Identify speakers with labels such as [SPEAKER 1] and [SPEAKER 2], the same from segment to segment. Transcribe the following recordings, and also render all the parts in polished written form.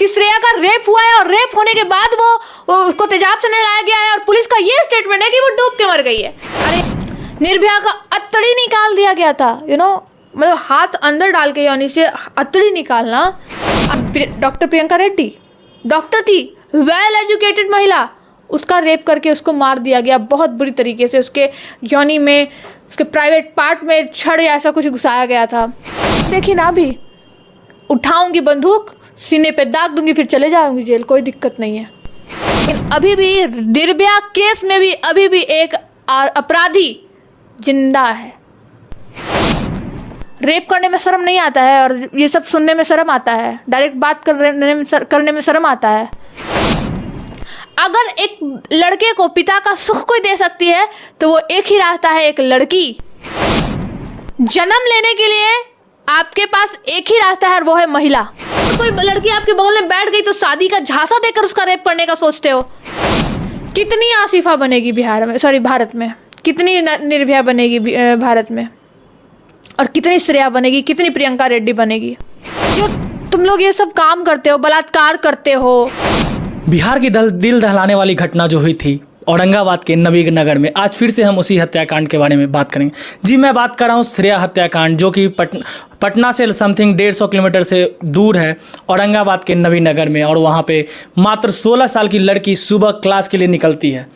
[SPEAKER 1] कि श्रेया का रेप हुआ है और रेप होने के बाद वो उसको तेजाब से नहलाया गया है और पुलिस का ये स्टेटमेंट है कि वो डूब के मर गई है। अरे निर्भया का अत्तड़ी निकाल दिया गया था, मतलब हाथ अंदर डाल के यानी से अत्तड़ी निकालना। डॉक्टर प्रियंका रेड्डी डॉक्टर थी, वेल एजुकेटेड महिला, उसका रेप करके उसको मार दिया गया बहुत बुरी तरीके से। उसके योनि में, उसके प्राइवेट पार्ट में छड़ या ऐसा कुछ घुसाया गया था। देखिए ना, अभी उठाऊंगी बंदूक, सीने पे दाग दूंगी, फिर चले जाऊंगी जेल, कोई दिक्कत नहीं है। लेकिन अभी भी निर्भया केस में भी अभी भी एक अपराधी जिंदा है। रेप करने में शर्म नहीं आता है और ये सब सुनने में शर्म आता है, डायरेक्ट बात करने में शर्म आता है। अगर एक लड़के को पिता का सुख कोई दे सकती है तो वो एक ही रास्ता है, एक लड़की। जन्म लेने के लिए आपके पास एक ही रास्ता है और वो है महिला। तो कोई लड़की आपके बगल में बैठ गई तो शादी का झांसा देकर उसका रेप करने का सोचते हो। कितनी आसिफा बनेगी भारत में, कितनी निर्भया बनेगी भारत में, और कितनी श्रेया बनेगी, कितनी प्रियंका रेड्डी बनेगी। जो तुम लोग ये सब काम करते हो, बलात्कार करते हो।
[SPEAKER 2] बिहार की दिल दहलाने वाली घटना जो हुई थी औरंगाबाद के नबीनगर में, आज फिर से हम उसी हत्याकांड के बारे में बात करेंगे। जी, मैं बात कर रहा हूँ श्रेया हत्याकांड, जो कि पटना से समथिंग 150 किलोमीटर से दूर है, औरंगाबाद के नबीनगर में। और वहाँ पे मात्र 16 साल की लड़की सुबह क्लास के लिए निकलती है,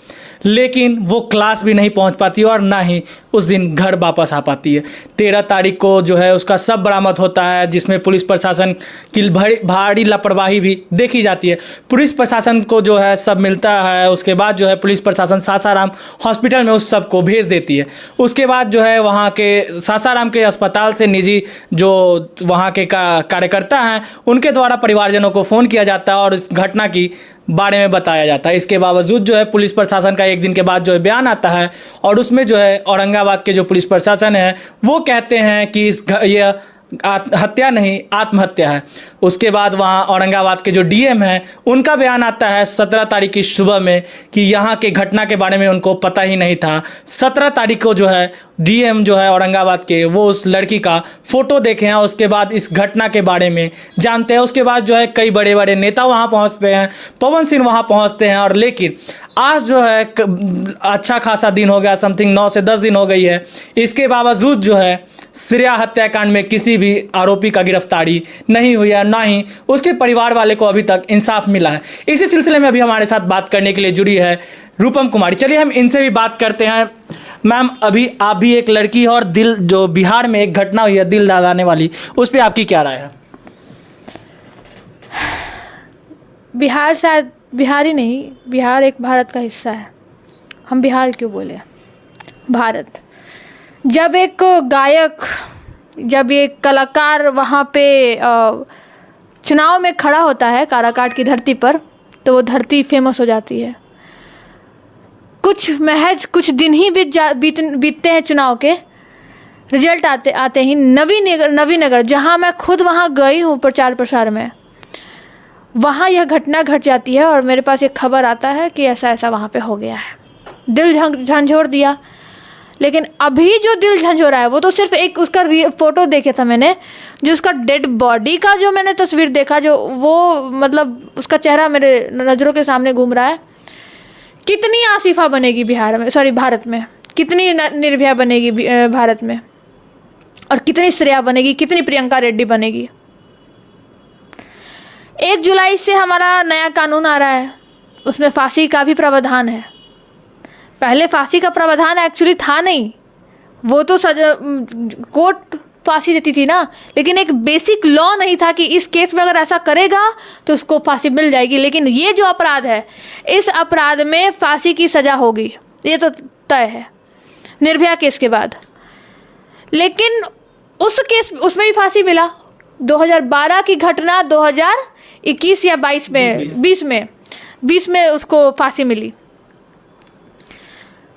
[SPEAKER 2] लेकिन वो क्लास भी नहीं पहुंच पाती और ना ही उस दिन घर वापस आ पाती है। 13 तारीख को जो है उसका शव बरामद होता है, जिसमें पुलिस प्रशासन की भारी लापरवाही भी देखी जाती है। पुलिस प्रशासन को जो है सब मिलता है, उसके बाद जो है पुलिस प्रशासन सासाराम हॉस्पिटल में उस सब को भेज देती है। उसके बाद जो है वहाँ के सासाराम के अस्पताल से निजी जो वहाँ के कार्यकर्ता हैं उनके द्वारा परिवारजनों को फ़ोन किया जाता है और इस घटना की बारे में बताया जाता है। इसके बावजूद जो है पुलिस प्रशासन का एक दिन के बाद जो है बयान आता है और उसमें जो है औरंगाबाद के जो पुलिस प्रशासन है वो कहते हैं कि यह हत्या नहीं, आत्महत्या है। उसके बाद वहाँ औरंगाबाद के जो डीएम हैं उनका बयान आता है 17 तारीख की सुबह में कि यहाँ के घटना के बारे में उनको पता ही नहीं था। 17 तारीख को जो है डीएम जो है औरंगाबाद के वो उस लड़की का फ़ोटो देखे हैं, उसके बाद इस घटना के बारे में जानते हैं। उसके बाद जो है कई बड़े बड़े नेता वहाँ पहुँचते हैं, पवन सिंह वहाँ पहुँचते हैं। और लेकिन आज जो है अच्छा खासा दिन हो गया, समथिंग 9 से 10 दिन हो गई है, इसके बावजूद जो है श्रेया हत्याकांड में किसी भी आरोपी का गिरफ्तारी नहीं हुई है, ना ही उसके परिवार वाले को अभी तक इंसाफ मिला है। इसी सिलसिले में अभी हमारे साथ बात करने के लिए जुड़ी है रूपम कुमारी। चलिए हम इनसे भी बात करते हैं। मैम, अभी आप भी एक लड़की है और जो बिहार में एक घटना हुई है दिल दहलाने वाली, उस पर आपकी क्या राय है?
[SPEAKER 1] बिहार शायद बिहार ही नहीं, बिहार एक भारत का हिस्सा है। हम बिहार क्यों बोले, भारत। जब एक गायक, जब एक कलाकार वहाँ पे चुनाव में खड़ा होता है काराकाट की धरती पर, तो वो धरती फेमस हो जाती है। महज कुछ दिन ही बीतते हैं चुनाव के, रिजल्ट आते ही नवीनगर, जहाँ मैं खुद वहाँ गई हूँ प्रचार प्रसार में, वहाँ यह घटना घट जाती है और मेरे पास एक खबर आता है कि ऐसा ऐसा वहाँ पे हो गया है। दिल झंझोर दिया। लेकिन अभी जो दिल झंझोरा है वो तो सिर्फ एक उसका फ़ोटो देखे था मैंने, जो उसका डेड बॉडी का जो मैंने तस्वीर देखा, जो वो मतलब उसका चेहरा मेरे नज़रों के सामने घूम रहा है। कितनी आसिफा बनेगी भारत में, कितनी निर्भया बनेगी भारत में, और कितनी श्रेया बनेगी, कितनी प्रियंका रेड्डी बनेगी। 1 जुलाई से हमारा नया कानून आ रहा है, उसमें फांसी का भी प्रावधान है। पहले फांसी का प्रावधान एक्चुअली था नहीं, वो तो कोर्ट फांसी देती थी ना, लेकिन एक बेसिक लॉ नहीं था कि इस केस में अगर ऐसा करेगा तो उसको फांसी मिल जाएगी। लेकिन ये जो अपराध है, इस अपराध में फांसी की सज़ा होगी, ये तो तय है निर्भया केस के बाद। लेकिन उस केस उसमें भी फांसी मिला। 2012 की घटना 2021 या 20 में उसको फांसी मिली।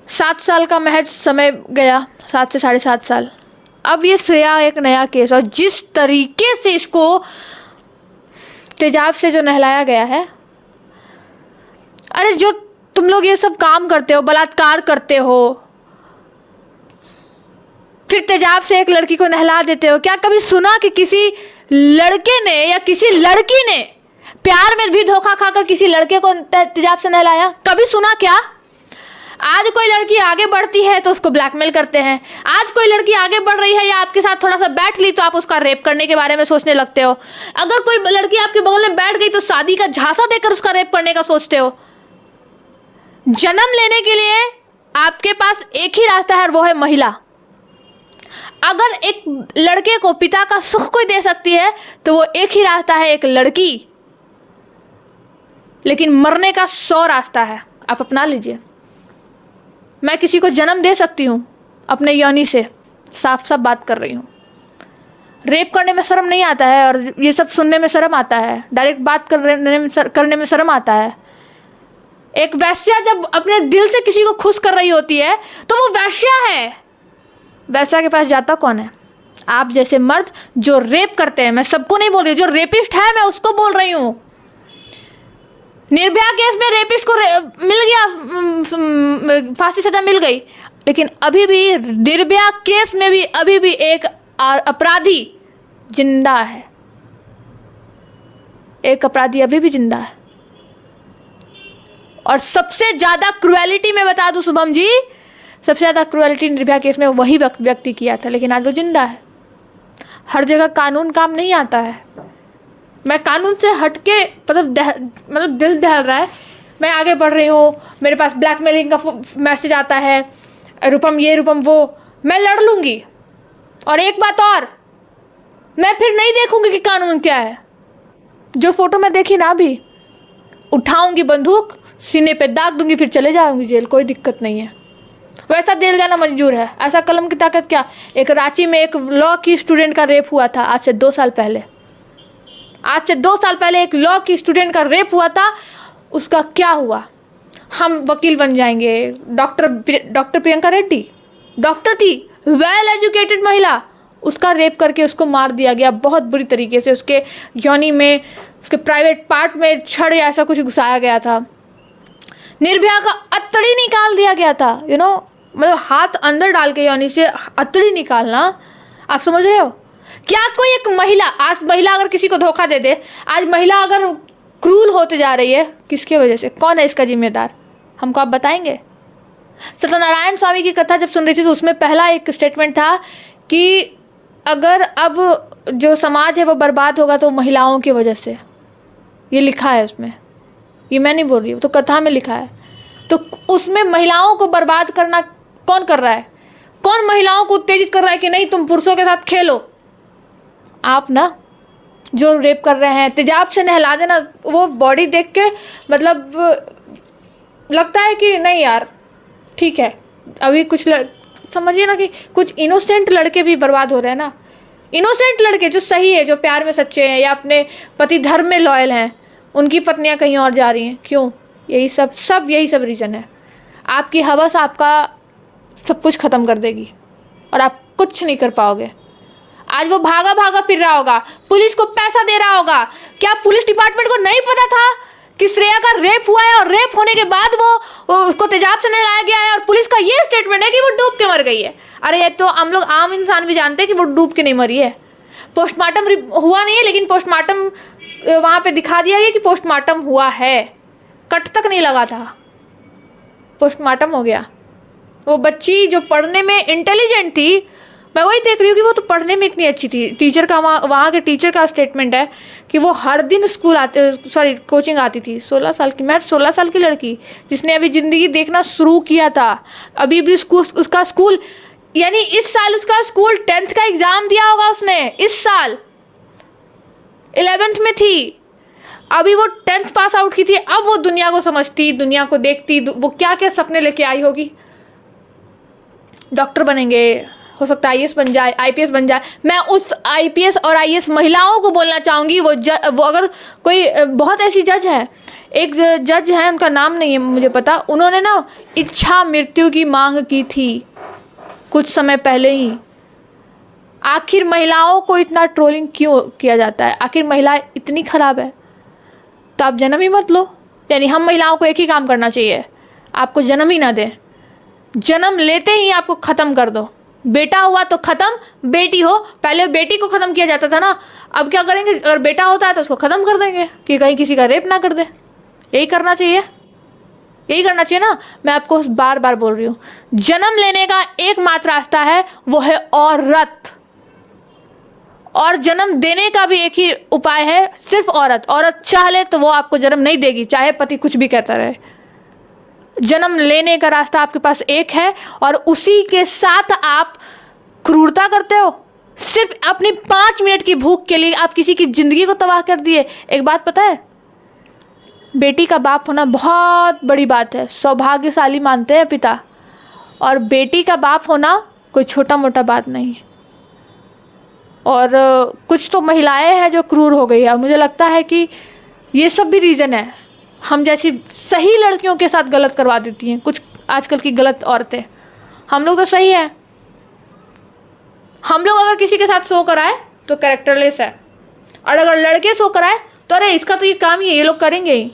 [SPEAKER 1] 7 साल का महज समय गया, 7 से 7.5 साल। अब ये श्रेया एक नया केस, और जिस तरीके से इसको तेजाब से जो नहलाया गया है, अरे जो तुम लोग ये सब काम करते हो, बलात्कार करते हो, फिर तेजाब से एक लड़की को नहला देते हो। क्या कभी सुना कि किसी लड़के ने या किसी लड़की ने प्यार में भी धोखा खाकर किसी लड़के को तेजाब से नहलाया, कभी सुना क्या? आज कोई लड़की आगे बढ़ती है तो उसको ब्लैकमेल करते हैं। आज कोई लड़की आगे बढ़ रही है या आपके साथ थोड़ा सा बैठ ली तो आप उसका रेप करने के बारे में सोचने लगते हो। अगर कोई लड़की आपके बगल में बैठ गई तो शादी का झांसा देकर उसका रेप करने का सोचते हो। जन्म लेने के लिए आपके पास एक ही रास्ता है और वो है महिला। अगर एक लड़के को पिता का सुख कोई दे सकती है तो वो एक ही रास्ता है, एक लड़की। लेकिन मरने का 100 रास्ता है, आप अपना लीजिए। मैं किसी को जन्म दे सकती हूँ अपने योनि से, साफ साफ बात कर रही हूँ। रेप करने में शर्म नहीं आता है और ये सब सुनने में शर्म आता है, डायरेक्ट बात करने में शर्म आता है। एक वैश्या जब अपने दिल से किसी को खुश कर रही होती है तो वो वैश्या है। वैश्या के पास जाता कौन है? आप जैसे मर्द जो रेप करते हैं। मैं सबको नहीं बोल रही, जो रेपिस्ट है मैं उसको बोल रही हूँ। निर्भया केस में रेपिस्ट को मिल गया, फांसी सजा मिल गई, लेकिन अभी भी निर्भया केस में भी अभी भी एक अपराधी जिंदा है। एक अपराधी अभी भी जिंदा है। और सबसे ज्यादा क्रुएलिटी मैं बता दूं शुभम जी, सबसे ज्यादा क्रुएलिटी निर्भया केस में वही व्यक्ति किया था, लेकिन आज वो जिंदा है। हर जगह कानून काम नहीं आता है। मैं कानून से हटके मतलब दिल दहल रहा है, मैं आगे बढ़ रही हूँ, मेरे पास ब्लैकमेलिंग का मैसेज आता है, रूपम ये रूपम वो, मैं लड़ लूँगी। और एक बात और, मैं फिर नहीं देखूँगी कि कानून क्या है। जो फोटो मैं देखी ना अभी, उठाऊँगी बंदूक, सीने पे दाग दूँगी, फिर चले जाऊँगी जेल, कोई दिक्कत नहीं है। वैसा जेल जाना मंजूर है। ऐसा कलम की ताकत क्या। एक रांची में एक लॉ की स्टूडेंट का रेप हुआ था आज से 2 साल पहले। आज से 2 साल पहले एक लॉ की स्टूडेंट का रेप हुआ था। उसका क्या हुआ? हम वकील बन जाएंगे। डॉक्टर प्रियंका रेड्डी डॉक्टर थी, वेल एजुकेटेड महिला, उसका रेप करके उसको मार दिया गया बहुत बुरी तरीके से। उसके योनि में, उसके प्राइवेट पार्ट में छड़ या ऐसा कुछ घुसाया गया था। निर्भया का अतड़ी निकाल दिया गया था। मतलब हाथ अंदर डाल के योनि से अतड़ी निकालना, आप समझ रहे हो? क्या कोई एक महिला, आज महिला अगर किसी को धोखा दे दे, आज महिला अगर क्रूल होते जा रही है, किसके वजह से? कौन है इसका जिम्मेदार? हमको आप बताएंगे? सत्यनारायण स्वामी की कथा जब सुन रही थी तो उसमें पहला एक स्टेटमेंट था कि अगर अब जो समाज है वो बर्बाद होगा तो महिलाओं की वजह से। ये लिखा है उसमें, ये मैं नहीं बोल रही हूँ, तो कथा में लिखा है। तो उसमें महिलाओं को बर्बाद करना कौन कर रहा है? कौन महिलाओं को उत्तेजित कर रहा है कि नहीं तुम पुरुषों के साथ खेलो? आप ना, जो रेप कर रहे हैं, तेजाब से नहला देना। वो बॉडी देख के मतलब लगता है कि नहीं यार ठीक है। अभी कुछ समझिए ना कि कुछ इनोसेंट लड़के भी बर्बाद हो रहे हैं ना। इनोसेंट लड़के जो सही है, जो प्यार में सच्चे हैं या अपने पति धर्म में लॉयल हैं, उनकी पत्नियां कहीं और जा रही हैं। क्यों? यही सब रीज़न है। आपकी हवस आपका सब कुछ ख़त्म कर देगी और आप कुछ नहीं कर पाओगे। आज वो भागा भागा फिर रहा होगा, पुलिस को पैसा दे रहा होगा। क्या पुलिस डिपार्टमेंट को नहीं पता था कि श्रेया का रेप हुआ है और रेप होने के बाद वो उसको तेजाब से नहलाया गया है? और पुलिस का ये स्टेटमेंट है कि वो डूब के मर गई है। अरे ये तो हम लोग आम इंसान भी जानते हैं कि वो डूब के नहीं मरी है। पोस्टमार्टम हुआ नहीं है, लेकिन पोस्टमार्टम वहाँ पे दिखा दिया गया कि पोस्टमार्टम हुआ है। कट तक नहीं लगा था, पोस्टमार्टम हो गया। वो बच्ची जो पढ़ने में इंटेलिजेंट थी, मैं वही देख रही हूँ कि वो तो पढ़ने में इतनी अच्छी थी। टीचर का वहाँ के टीचर का स्टेटमेंट है कि वो हर दिन कोचिंग आती थी। 16 साल की, मैं 16 साल की लड़की जिसने अभी ज़िंदगी देखना शुरू किया था। अभी भी उसका स्कूल, यानी इस साल उसका स्कूल 10th का एग्ज़ाम दिया होगा उसने। इस साल 11th में थी, अभी वो 10th पास आउट की थी। अब वो दुनिया को समझती, दुनिया को देखती, वो क्या क्या सपने लेके आई होगी। डॉक्टर बनेंगे, हो सकता है आईएएस बन जाए, आईपीएस बन जाए। मैं उस आईपीएस और आईएएस महिलाओं को बोलना चाहूँगी, वो अगर कोई बहुत ऐसी जज है, एक जज है, उनका नाम नहीं है मुझे पता, उन्होंने ना इच्छा मृत्यु की मांग की थी कुछ समय पहले ही। आखिर महिलाओं को इतना ट्रोलिंग क्यों किया जाता है? आखिर महिला इतनी ख़राब है तो आप जन्म ही मत लो। यानी हम महिलाओं को एक ही काम करना चाहिए, आपको जन्म ही ना दें, जन्म लेते ही आपको ख़त्म कर दो। बेटा हुआ तो ख़त्म, बेटी हो, पहले बेटी को ख़त्म किया जाता था ना, अब क्या करेंगे, अगर बेटा होता है तो उसको ख़त्म कर देंगे कि कहीं किसी का रेप ना कर दे। यही करना चाहिए, यही करना चाहिए ना। मैं आपको बार बार बोल रही हूँ, जन्म लेने का एकमात्र रास्ता है, वो है औरत, और जन्म देने का भी एक ही उपाय है, सिर्फ औरत। औरत चाह ले तो वो आपको जन्म नहीं देगी, चाहे पति कुछ भी कहता रहे। जन्म लेने का रास्ता आपके पास एक है, और उसी के साथ आप क्रूरता करते हो। सिर्फ अपनी 5 मिनट की भूख के लिए आप किसी की ज़िंदगी को तबाह कर दिए। एक बात पता है, बेटी का बाप होना बहुत बड़ी बात है, सौभाग्यशाली मानते हैं पिता, और बेटी का बाप होना कोई छोटा मोटा बात नहीं है। और कुछ तो महिलाएं हैं जो क्रूर हो गई है, मुझे लगता है कि ये सब भी रीज़न है, हम जैसी सही लड़कियों के साथ गलत करवा देती हैं कुछ आजकल की गलत औरतें। हम लोग तो सही है, हम लोग अगर किसी के साथ सो कराए तो कैरेक्टरलेस है, और अगर लड़के सो कराए तो अरे इसका तो ये काम ही है, ये लोग करेंगे ही।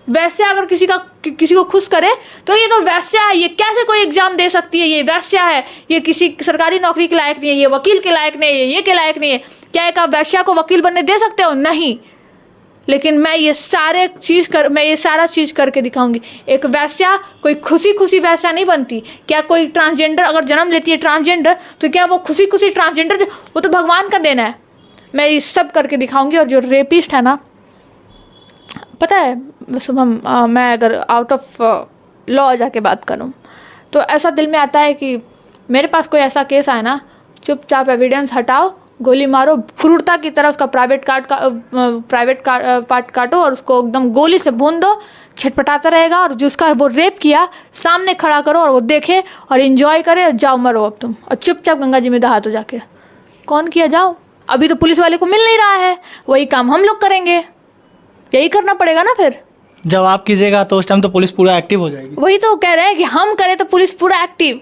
[SPEAKER 1] वैसे अगर किसी को खुश करे तो ये तो वैश्या है, ये कैसे कोई एग्जाम दे सकती है, ये वैश्या है, ये किसी सरकारी नौकरी के लायक नहीं है, ये वकील के लायक नहीं है, ये के लायक नहीं है। क्या एक आप वैश्या को वकील बनने दे सकते हो? नहीं। लेकिन मैं ये सारा चीज़ करके दिखाऊंगी। एक वैश्या कोई खुशी वैश्या नहीं बनती। क्या कोई ट्रांसजेंडर अगर जन्म लेती है ट्रांसजेंडर, तो क्या वो खुशी ट्रांसजेंडर, वो तो भगवान का देना है। मैं ये सब करके दिखाऊंगी। और जो रेपिस्ट है ना, पता है, मैं अगर आउट ऑफ लॉ जाके बात करूं तो ऐसा दिल में आता है कि मेरे पास कोई ऐसा केस आए ना, चुपचाप एविडेंस हटाओ, गोली मारो, क्रूरता की तरह उसका प्राइवेट पार्ट काटो और उसको एकदम गोली से भून दो, छटपटाता रहेगा, और जिसका वो रेप किया सामने खड़ा करो और वो देखे और एंजॉय करे, और जाओ मरो अब तुम, और चुपचाप गंगा जी में दहा दो जाके। कौन किया? जाओ। अभी तो पुलिस वाले को मिल नहीं रहा है, वही काम हम लोग करेंगे, यही करना पड़ेगा ना। फिर
[SPEAKER 2] जब आप कीजिएगा तो उस टाइम तो पुलिस पूरा एक्टिव हो जाएगी। वही
[SPEAKER 1] तो कह रहे हैं कि हम करें तो पुलिस पूरा एक्टिव,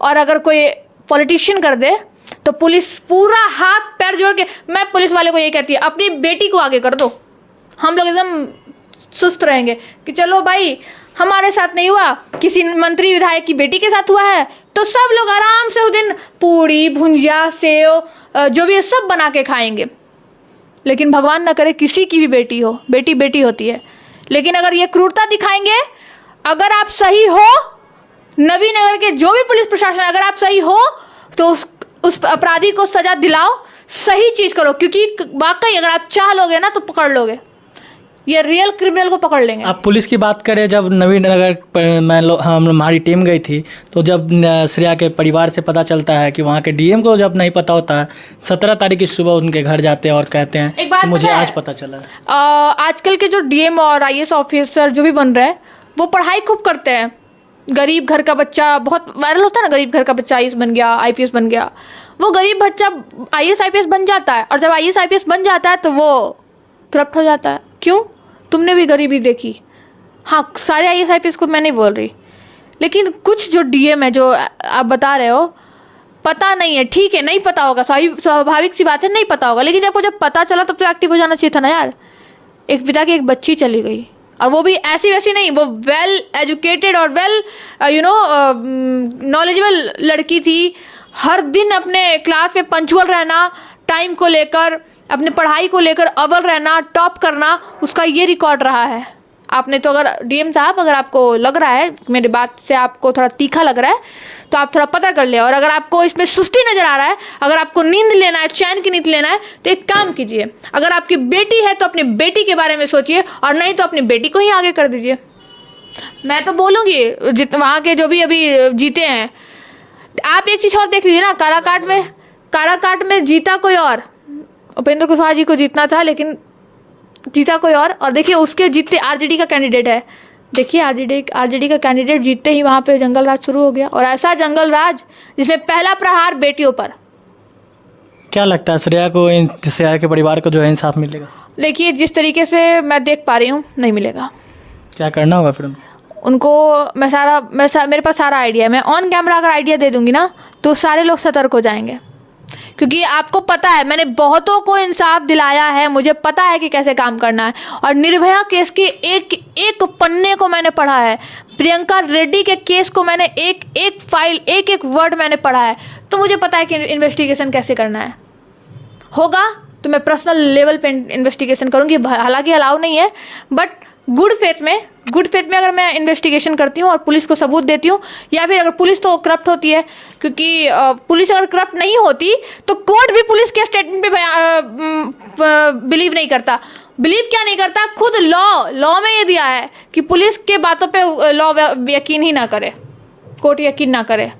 [SPEAKER 1] और अगर कोई पॉलिटिशियन कर दे तो पुलिस पूरा हाथ पैर जोड़ के, मैं पुलिस वाले को यही कहती है, अपनी बेटी को आगे कर दो। हम लोग एकदम सुस्त रहेंगे कि चलो भाई हमारे साथ नहीं हुआ, किसी मंत्री विधायक की बेटी के साथ हुआ है, तो सब लोग आराम से उस दिन पूड़ी भुंजिया सेव जो भी है सब बना के खाएंगे। लेकिन भगवान ना करे किसी की भी बेटी हो, बेटी बेटी होती है। लेकिन अगर ये क्रूरता दिखाएंगे, अगर आप सही हो, नबी नगर के जो भी पुलिस प्रशासन, अगर आप सही हो तो उस अपराधी को सजा दिलाओ, सही चीज़ करो, क्योंकि वाकई अगर आप चाह लोगे ना तो पकड़ लोगे, ये रियल क्रिमिनल को पकड़ लेंगे।
[SPEAKER 2] आप पुलिस की बात करें, जब नवीन नगर हमारी टीम गई थी, तो जब श्रेया के परिवार से पता चलता है कि वहाँ के डीएम को जब नहीं पता होता है, 17 तारीख की सुबह उनके घर जाते हैं और कहते हैं कि मुझे आज पता चला।
[SPEAKER 1] आजकल के जो डीएम और आईएएस ऑफिसर जो भी बन रहे हैं, वो पढ़ाई खूब करते हैं। गरीब घर का बच्चा बहुत वायरल होता है ना, गरीब घर का बच्चा आईएएस बन गया, आईपीएस बन गया। वो गरीब बच्चा आईएएस आईपीएस बन जाता है, और जब आईएएस आईपीएस बन जाता है तो वो करप्ट हो जाता है। क्यों? तुमने भी गरीबी देखी। हाँ, सारे आईएएस आईपीएस को मैं नहीं बोल रही, लेकिन कुछ जो डीएम है जो आप बता रहे हो, पता नहीं है, ठीक है, नहीं पता होगा, स्वाभाविक सी बात है, नहीं पता होगा, लेकिन जब पता चला तब तो एक्टिव हो जाना चाहिए था ना यार। एक पिता की एक बच्ची चली गई, और वो भी ऐसी वैसी नहीं, वो वेल एजुकेटेड और वेल नॉलेजेबल लड़की थी। हर दिन अपने क्लास में पंक्चुअल रहना, टाइम को लेकर, अपने पढ़ाई को लेकर अव्वल रहना, टॉप करना, उसका ये रिकॉर्ड रहा है। आपने तो, अगर डीएम साहब अगर आपको लग रहा है, मेरी बात से आपको थोड़ा तीखा लग रहा है, तो आप थोड़ा पता कर ले। और अगर आपको इसमें सुस्ती नज़र आ रहा है, अगर आपको नींद लेना है, चैन की नींद लेना है, तो एक काम कीजिए, अगर आपकी बेटी है तो अपनी बेटी के बारे में सोचिए, और नहीं तो अपनी बेटी को ही आगे कर दीजिए। मैं तो बोलूँगी वहाँ के जो भी अभी जीते हैं, आप एक चीज़ और देख लीजिए ना, काराकाट में जीता कोई और, उपेंद्र कुशवाहा जी को जीतना था लेकिन जीता कोई और देखिए उसके जीतते आरजेडी का कैंडिडेट है। देखिए आरजेडी का कैंडिडेट जीतते ही वहाँ पे जंगल राज शुरू हो गया, और ऐसा जंगल राज जिसमें पहला प्रहार बेटियों पर।
[SPEAKER 2] क्या लगता है श्रेया के परिवार को जो है इंसाफ मिलेगा?
[SPEAKER 1] देखिए जिस तरीके से मैं देख पा रही हूँ, नहीं मिलेगा।
[SPEAKER 2] क्या करना होगा फिर
[SPEAKER 1] उनको? मेरे पास सारा आइडिया है। मैं ऑन कैमरा अगर आइडिया दे दूंगी ना तो सारे लोग सतर्क हो जाएंगे। क्योंकि आपको पता है मैंने बहुतों को इंसाफ दिलाया है, मुझे पता है कि कैसे काम करना है। और निर्भया केस के एक एक पन्ने को मैंने पढ़ा है, प्रियंका रेड्डी के केस को मैंने एक एक फाइल एक एक वर्ड मैंने पढ़ा है, तो मुझे पता है कि इन्वेस्टिगेशन कैसे करना है। होगा तो मैं पर्सनल लेवल पे इन्वेस्टिगेशन करूँगी, हालांकि अलाउ नहीं है, बट गुड फेथ में अगर मैं इन्वेस्टिगेशन करती हूँ और पुलिस को सबूत देती हूँ, या फिर अगर पुलिस तो करप्ट होती है, क्योंकि पुलिस अगर करप्ट नहीं होती तो कोर्ट भी पुलिस के स्टेटमेंट पे बिलीव नहीं करता। बिलीव क्या नहीं करता, खुद लॉ में ये दिया है कि पुलिस के बातों पे लॉ यकीन ही ना करे, कोर्ट यकीन ना करे,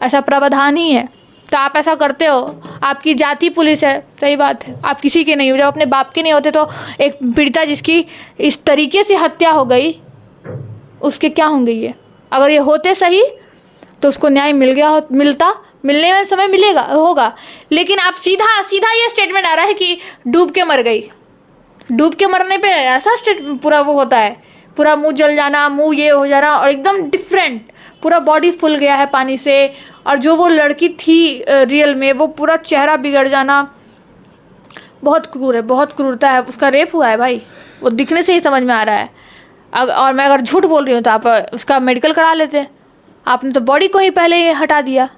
[SPEAKER 1] ऐसा प्रावधान ही है। तो आप ऐसा करते हो, आपकी जाति पुलिस है, सही बात है, आप किसी के नहीं हो। जब अपने बाप के नहीं होते तो एक पीड़िता जिसकी इस तरीके से हत्या हो गई, उसके क्या होंगे ये? अगर ये होते सही तो उसको न्याय मिलता, मिलने में समय होगा। लेकिन आप सीधा ये स्टेटमेंट आ रहा है कि डूब के मर गई। डूब के मरने पे ऐसा पूरा वो होता है, पूरा मुंह जल जाना, मुंह ये हो जाना, और एकदम डिफरेंट, पूरा बॉडी फुल गया है पानी से, और जो वो लड़की थी रियल में वो पूरा चेहरा बिगड़ जाना, बहुत क्रूर है, बहुत क्रूरता है। उसका रेप हुआ है भाई, वो दिखने से ही समझ में आ रहा है। और मैं अगर झूठ बोल रही हूँ तो आप उसका मेडिकल करा लेते, आपने तो बॉडी को ही पहले हटा दिया।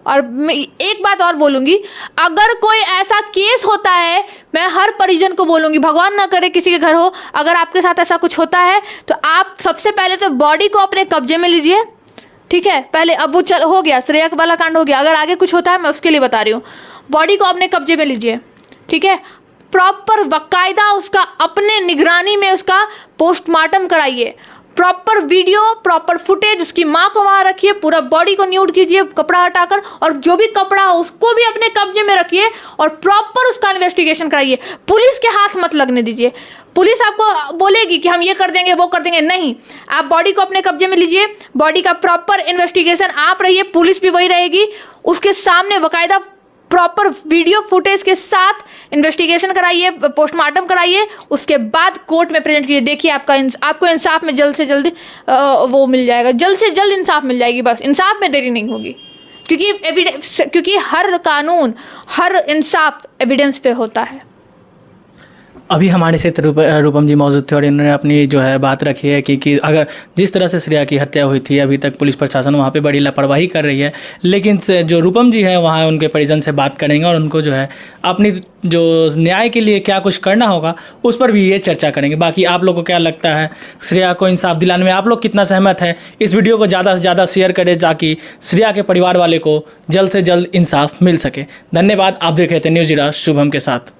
[SPEAKER 1] और मैं एक बात और बोलूँगी, अगर कोई ऐसा केस होता है, मैं हर परिजन को बोलूँगी, भगवान ना करे किसी के घर हो, अगर आपके साथ ऐसा कुछ होता है तो आप सबसे पहले तो बॉडी को अपने कब्जे में लीजिए, ठीक है। पहले अब वो हो गया, श्रेया वाला कांड हो गया, अगर आगे कुछ होता है मैं उसके लिए बता रही हूँ, बॉडी को अपने कब्जे में लीजिए, ठीक है। प्रॉपर बाकायदा उसका अपने निगरानी में उसका पोस्टमार्टम कराइए, प्रॉपर वीडियो, प्रॉपर फुटेज, उसकी माँ को वहाँ रखिए, पूरा बॉडी को न्यूड कीजिए कपड़ा हटाकर, और जो भी कपड़ा हो उसको भी अपने कब्जे में रखिए, और प्रॉपर उसका इन्वेस्टिगेशन कराइए। पुलिस के हाथ मत लगने दीजिए। पुलिस आपको बोलेगी कि हम ये कर देंगे वो कर देंगे, नहीं, आप बॉडी को अपने कब्जे में लीजिए, बॉडी का प्रॉपर इन्वेस्टिगेशन आप रहिए, पुलिस भी वही रहेगी, उसके सामने बाकायदा प्रॉपर वीडियो फुटेज के साथ इन्वेस्टिगेशन कराइए, पोस्टमार्टम कराइए, उसके बाद कोर्ट में प्रेजेंट कीजिए। देखिए आपको इंसाफ में जल्द से जल्द वो मिल जाएगा, जल्द से जल्द इंसाफ मिल जाएगी, बस इंसाफ में देरी नहीं होगी, क्योंकि हर कानून, हर इंसाफ एविडेंस पे होता है।
[SPEAKER 2] अभी हमारे साथ रूपम जी मौजूद थे और इन्होंने अपनी जो है बात रखी है कि अगर जिस तरह से श्रेया की हत्या हुई थी, अभी तक पुलिस प्रशासन वहाँ पे बड़ी लापरवाही कर रही है, लेकिन जो रूपम जी है वहाँ उनके परिजन से बात करेंगे और उनको जो है अपनी जो न्याय के लिए क्या कुछ करना होगा उस पर भी ये चर्चा करेंगे। बाकी आप लोग को क्या लगता है, श्रेया को इंसाफ दिलाने में आप लोग कितना सहमत है? इस वीडियो को ज़्यादा से ज़्यादा शेयर करें ताकि श्रेया के परिवार वाले को जल्द से जल्द इंसाफ मिल सके। धन्यवाद। आप देख रहे थे न्यूज़ ज़ीरा शुभम के साथ।